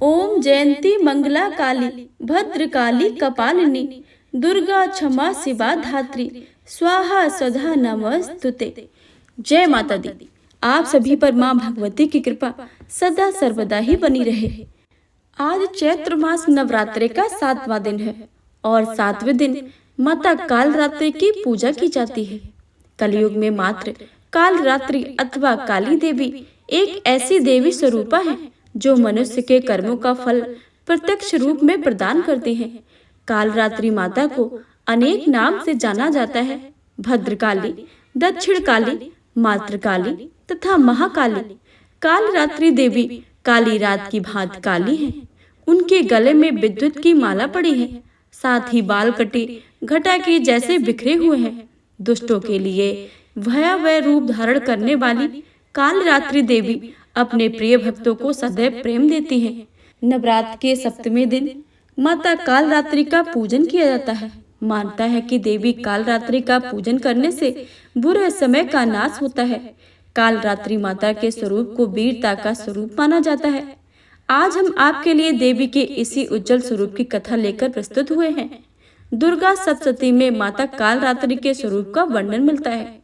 ओम जयंती मंगला काली भद्र काली कपालिनी दुर्गा क्षमा शिवा धात्री स्वाहा स्वधा नमस्तुते। जय माता दी। आप सभी पर माँ भगवती की कृपा सदा सर्वदा ही बनी रहे। आज चैत्र मास नवरात्रि का 7वां दिन है और 7वें दिन माता काल रात्रि की पूजा की जाती है। कलयुग में मात्र काल रात्रि अथवा काली देवी एक ऐसी देवी स्वरूपा है जो मनुष्य के कर्मों का फल प्रत्यक्ष रूप में प्रदान करती हैं। काल रात्रि माता को अनेक नाम से जाना जाता है। भद्रकाली, दक्षिण काली, मातृकाली तथा महाकाली। काल रात्रि देवी काली रात की भांति काली है। उनके गले में विद्युत की माला पड़ी है, साथ ही बाल कटी घटा के जैसे बिखरे हुए हैं। दुष्टों के लिए भयावह रूप धारण करने वाली काल रात्रि देवी अपने प्रिय भक्तों को सदैव प्रेम देती है। नवरात्र के 7वें दिन माता काल रात्रि का पूजन किया जाता है। मानता है कि देवी काल रात्रि का पूजन करने से बुरे समय का नाश होता है। काल रात्रि माता के स्वरूप को वीरता का स्वरूप माना जाता है। आज हम आपके लिए देवी के इसी उज्जवल स्वरूप की कथा लेकर प्रस्तुत हुए हैं। दुर्गा सप्तशती में माता काल रात्रि के स्वरूप का वर्णन मिलता है।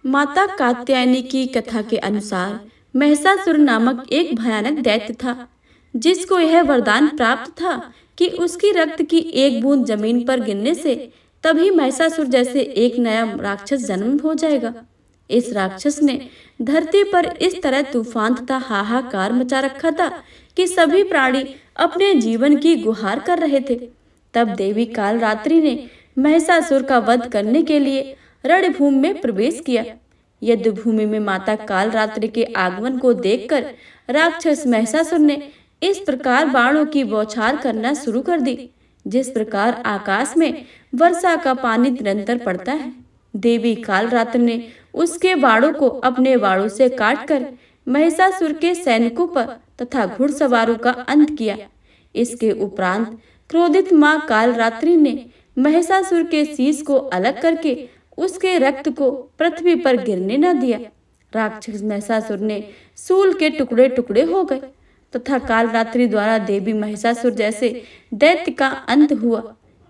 माता कात्यायनी की कथा के अनुसार महिषासुर नामक एक भयानक दैत्य था, जिसको यह वरदान प्राप्त था कि उसकी रक्त की एक बूंद जमीन पर गिरने से तभी महिषासुर जैसे एक नया राक्षस जन्म हो जाएगा। इस राक्षस ने धरती पर इस तरह तूफान तथा हाहाकार मचा रखा था कि सभी प्राणी अपने जीवन की गुहार कर रहे थे। तब देवी काल रात्रि ने महिषासुर का वध करने के लिए रणभूमि में प्रवेश किया। युद्ध भूमि में माता काल रात्रि के आगमन को देखकर राक्षस महिषासुर ने इस प्रकार बाणों की बौछार करना शुरू कर दी, जिस प्रकार आकाश में वर्षा का पानी निरंतर पड़ता है। देवी काल रात्रि ने उसके बाणों को अपने बाणों से काटकर महिषासुर के सैनिकों पर तथा घुड़सवारों का अंत किया। इसके उपरांत क्रोधित मां काल रात्रि ने महिषासुर के शीश को अलग करके उसके रक्त को पृथ्वी पर गिरने न दिया। राक्षस महिषासुर ने सूल के टुकड़े टुकड़े हो गए तथा काल रात्रि द्वारा देवी महिषासुर जैसे दैत्य का अंत हुआ।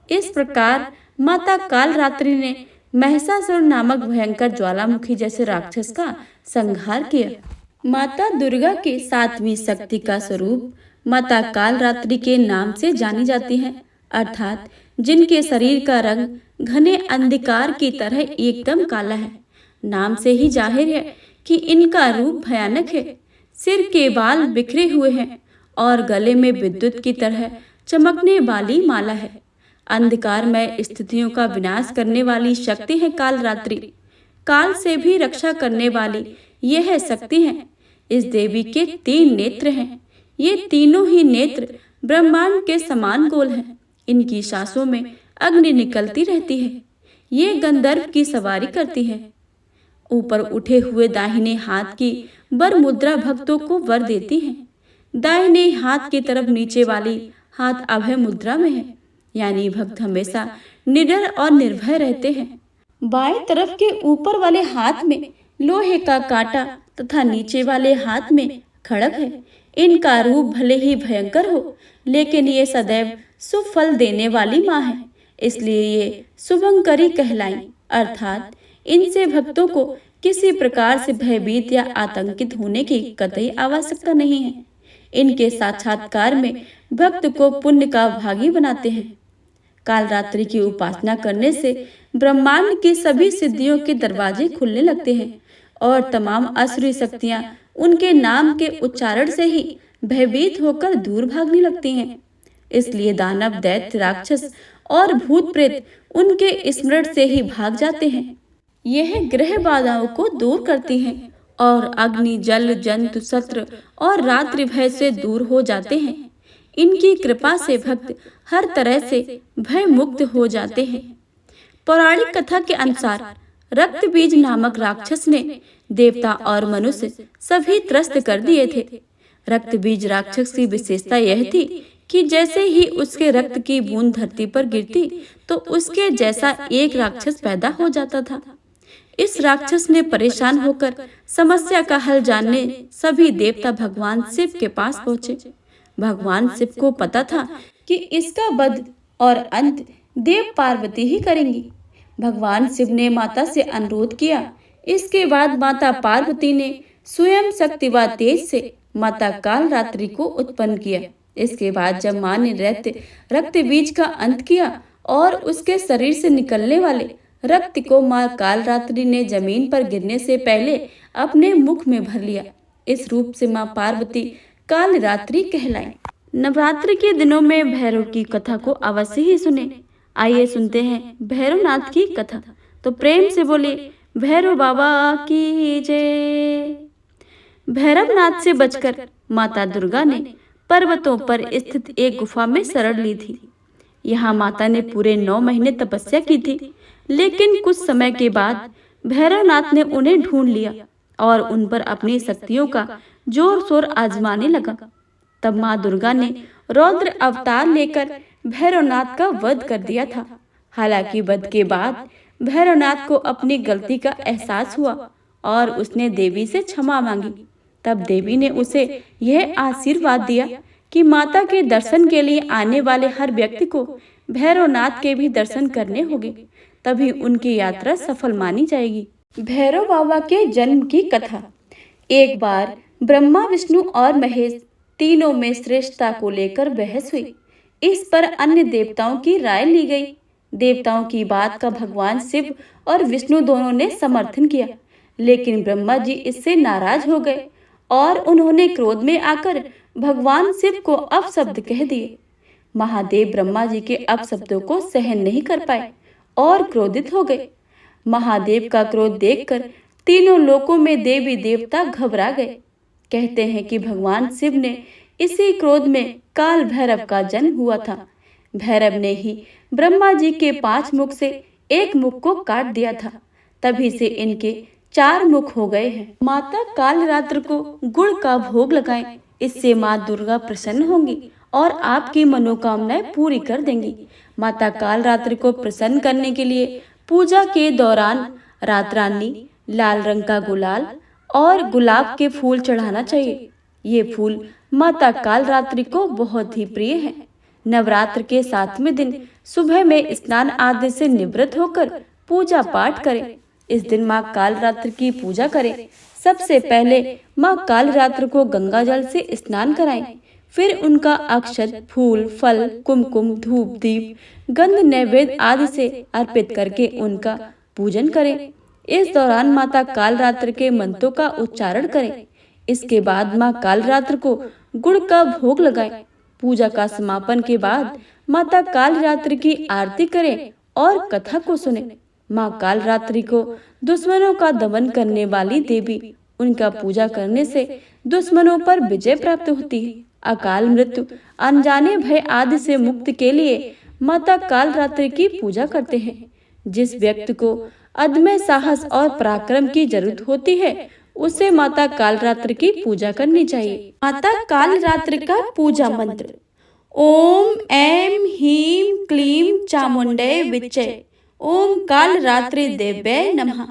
इस प्रकार माता काल रात्रि ने महिषासुर नामक भयंकर ज्वालामुखी जैसे राक्षस का संहार किया। माता दुर्गा के 7वीं शक्ति का स्वरूप माता काल रात्रि के नाम से जानी जाती है, अर्थात जिनके शरीर का रंग घने अंधकार की तरह एकदम काला है। नाम से ही जाहिर है कि इनका रूप भयानक है। सिर के बाल बिखरे हुए हैं और गले में विद्युत की तरह चमकने वाली माला है। अंधकार में स्थितियों का विनाश करने वाली शक्ति है काल रात्रि। काल से भी रक्षा करने वाली यह शक्ति है। इस देवी के 3 नेत्र हैं। ये तीनों ही नेत्र ब्रह्मांड के समान गोल हैं। इनकी सांसों में अग्नि निकलती रहती है। ये गंधर्व की सवारी करती है। ऊपर उठे हुए दाहिने हाथ की वर मुद्रा भक्तों को वर देती है। दाहिने हाथ की तरफ नीचे वाली हाथ अभय मुद्रा में है, यानी भक्त हमेशा निडर और निर्भय रहते हैं। बाएं तरफ के ऊपर वाले हाथ में लोहे का कांटा तथा नीचे वाले हाथ में खड़ग है। इनका रूप भले ही भयंकर हो, लेकिन ये सदैव शुभ फल देने वाली माँ है, इसलिए ये शुभंकरी कहलाई, अर्थात इनसे भक्तों को किसी प्रकार से भयभीत या आतंकित होने की कतई आवश्यकता नहीं है। इनके साक्षात्कार में भक्त को पुण्य का भागी बनाते हैं। काल रात्रि की उपासना करने से ब्रह्मांड की सभी सिद्धियों के दरवाजे खुलने लगते हैं और तमाम असुरी शक्तियां उनके नाम के उच्चारण से ही भयभीत होकर दूर भागने लगती हैं। इसलिए दानव, दैत्य, राक्षस और भूत प्रेत उनके स्मरण से ही भाग जाते हैं। यह ग्रह बाधाओं को दूर करती हैं और अग्नि, जल, जंतु, शस्त्र और रात्रि भय से दूर हो जाते हैं। इनकी कृपा से भक्त हर तरह से भय मुक्त हो जाते हैं। पौराणिक कथा के अनुसार रक्त बीज नामक राक्षस ने देवता और मनुष्य सभी त्रस्त कर दिए थे। रक्त बीज राक्षस की विशेषता यह थी कि जैसे ही उसके रक्त की बूंद धरती पर गिरती तो उसके जैसा एक राक्षस पैदा हो जाता था। इस राक्षस ने परेशान होकर समस्या का हल जानने सभी देवता भगवान शिव के पास पहुंचे। भगवान शिव को पता था कि इसका वध और अंत देव पार्वती ही करेंगी। भगवान शिव ने माता से अनुरोध किया। इसके बाद माता पार्वती ने स्वयं शक्ति व तेज से माता कालरात्रि को उत्पन्न किया। इसके बाद जब माँ ने रक्त बीज का अंत किया और उसके शरीर से निकलने वाले रक्त को माँ कालरात्रि ने जमीन पर गिरने से पहले अपने मुख में भर लिया। इस रूप से माँ पार्वती कालरात्रि कहलाई। नवरात्रि के दिनों में भैरव की कथा को अवश्य ही सुने। आइए सुनते हैं भैरवनाथ की कथा। तो प्रेम से बोले भैरव बाबा की जय। भैरवनाथ से बचकर माता दुर्गा ने पर्वतों पर स्थित एक गुफा में शरण ली थी। यहाँ माता ने पूरे 9 महीने तपस्या की थी, लेकिन कुछ समय के बाद भैरवनाथ ने उन्हें ढूंढ लिया और उन पर अपनी शक्तियों का जोर शोर आजमाने लगा। तब माँ दुर्गा ने रौद्र अवतार लेकर भैरवनाथ का वध कर दिया था। हालांकि वध के बाद भैरवनाथ को अपनी गलती का एहसास हुआ और उसने देवी से क्षमा मांगी। तब देवी ने उसे यह आशीर्वाद दिया कि माता के दर्शन के लिए आने वाले हर व्यक्ति को भैरवनाथ के भी दर्शन करने होंगे, तभी उनकी यात्रा सफल मानी जाएगी। भैरव बाबा के जन्म की कथा। एक बार ब्रह्मा, विष्णु और महेश तीनों में श्रेष्ठता को लेकर बहस हुई। इस पर अन्य देवताओं की राय ली गई। देवताओं की बात का भगवान शिव और विष्णु दोनों ने समर्थन किया, लेकिन ब्रह्मा जी इससे नाराज हो गए और उन्होंने क्रोध में आकर भगवान शिव को अपशब्द कह दिए। महादेव ब्रह्मा जी के अपशब्दों को सहन नहीं कर पाए और क्रोधित हो गए। महादेव का क्रोध देखकर तीनों लोकों में देवी देवता घबरा गए। कहते हैं कि भगवान शिव ने इसी क्रोध में काल भैरव का जन्म हुआ था। भैरव ने ही ब्रह्मा जी के 5 मुख से एक मुख को काट दिया था। तभी से इनके 4 मुख हो गए हैं। माता कालरात्रि को गुड़ का भोग लगाएं, इससे माँ दुर्गा प्रसन्न होंगी और आपकी मनोकामनाएं पूरी कर देंगी। माता कालरात्रि को प्रसन्न करने के लिए पूजा के दौरान रात रानी, लाल रंग का गुलाल और गुलाब के फूल चढ़ाना चाहिए। ये फूल माता कालरात्रि को बहुत ही प्रिय हैं। नवरात्र के 7वें दिन सुबह में स्नान आदि से निवृत्त होकर पूजा पाठ करें। इस दिन माँ कालरात्रि की पूजा करें। सबसे पहले माँ कालरात्रि को गंगा जल से स्नान कराएं। फिर उनका अक्षत, फूल, फल, कुमकुम, धूप, दीप, गंध, नैवेद्य आदि से अर्पित करके उनका पूजन करें। इस दौरान माता कालरात्रि के मंत्रों का उच्चारण करें। इसके बाद माँ कालरात्रि को गुड़ का भोग लगाएं। पूजा का समापन के बाद माता कालरात्रि की आरती करें और कथा को सुने। माँ कालरात्रि को दुश्मनों का दमन करने वाली देवी, उनका पूजा करने से दुश्मनों पर विजय प्राप्त होती है। अकाल मृत्यु, अनजाने भय आदि से मुक्ति के लिए माता कालरात्रि की पूजा करते हैं। जिस व्यक्ति को अदम्य साहस और पराक्रम की जरूरत होती है, उसे माता कालरात्रि की पूजा करनी चाहिए। माता कालरात्रि का पूजा मंत्र। ओम ऐं ह्रीं क्लीं चामुंडे विच्चे ओम कालरात्रि देव्यै नमः।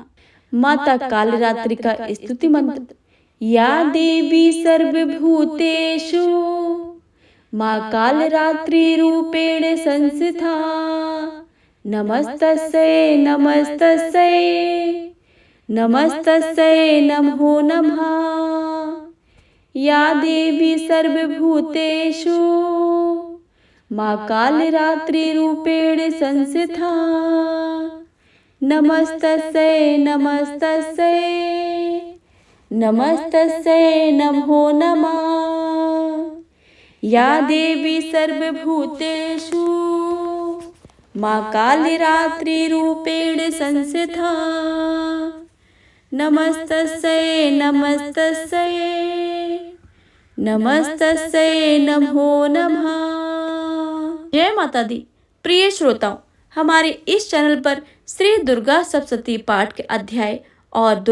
माता कालरात्रि का स्तुति मंत्र। या देवी सर्वभूतेषु माँ कालरात्रि रूपेण संस्थिता नमस्तस्यै नमस्तस्यै नमस्तस्यै नमो नमः। या देवी सर्वभूतेषु माँ कालरात्रि रूपेण संस्थिता नमस्तस्यै नमस्तस्यै नमस्तस्यै नमो नमः। या देवी सर्वभूतेषु माँ कालरात्रि रूपेण संस्थिता नमस्तस्यै नमस्तस्यै नमस्तस्यै नमो नमः। जय माता दी। प्रिय श्रोताओं, हमारे इस चैनल पर श्री दुर्गा सप्तशती पाठ के अध्याय और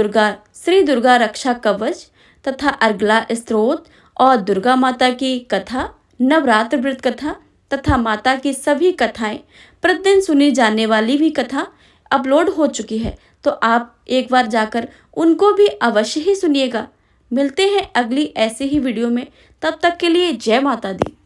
श्री दुर्गा रक्षा कवच तथा अर्गला स्तोत्र और दुर्गा माता की कथा, नवरात्र व्रत कथा तथा माता की सभी कथाएं, प्रतिदिन सुनी जाने वाली भी कथा अपलोड हो चुकी है, तो आप एक बार जाकर उनको भी अवश्य ही सुनिएगा। मिलते हैं अगली ऐसे ही वीडियो में। तब तक के लिए जय माता दी।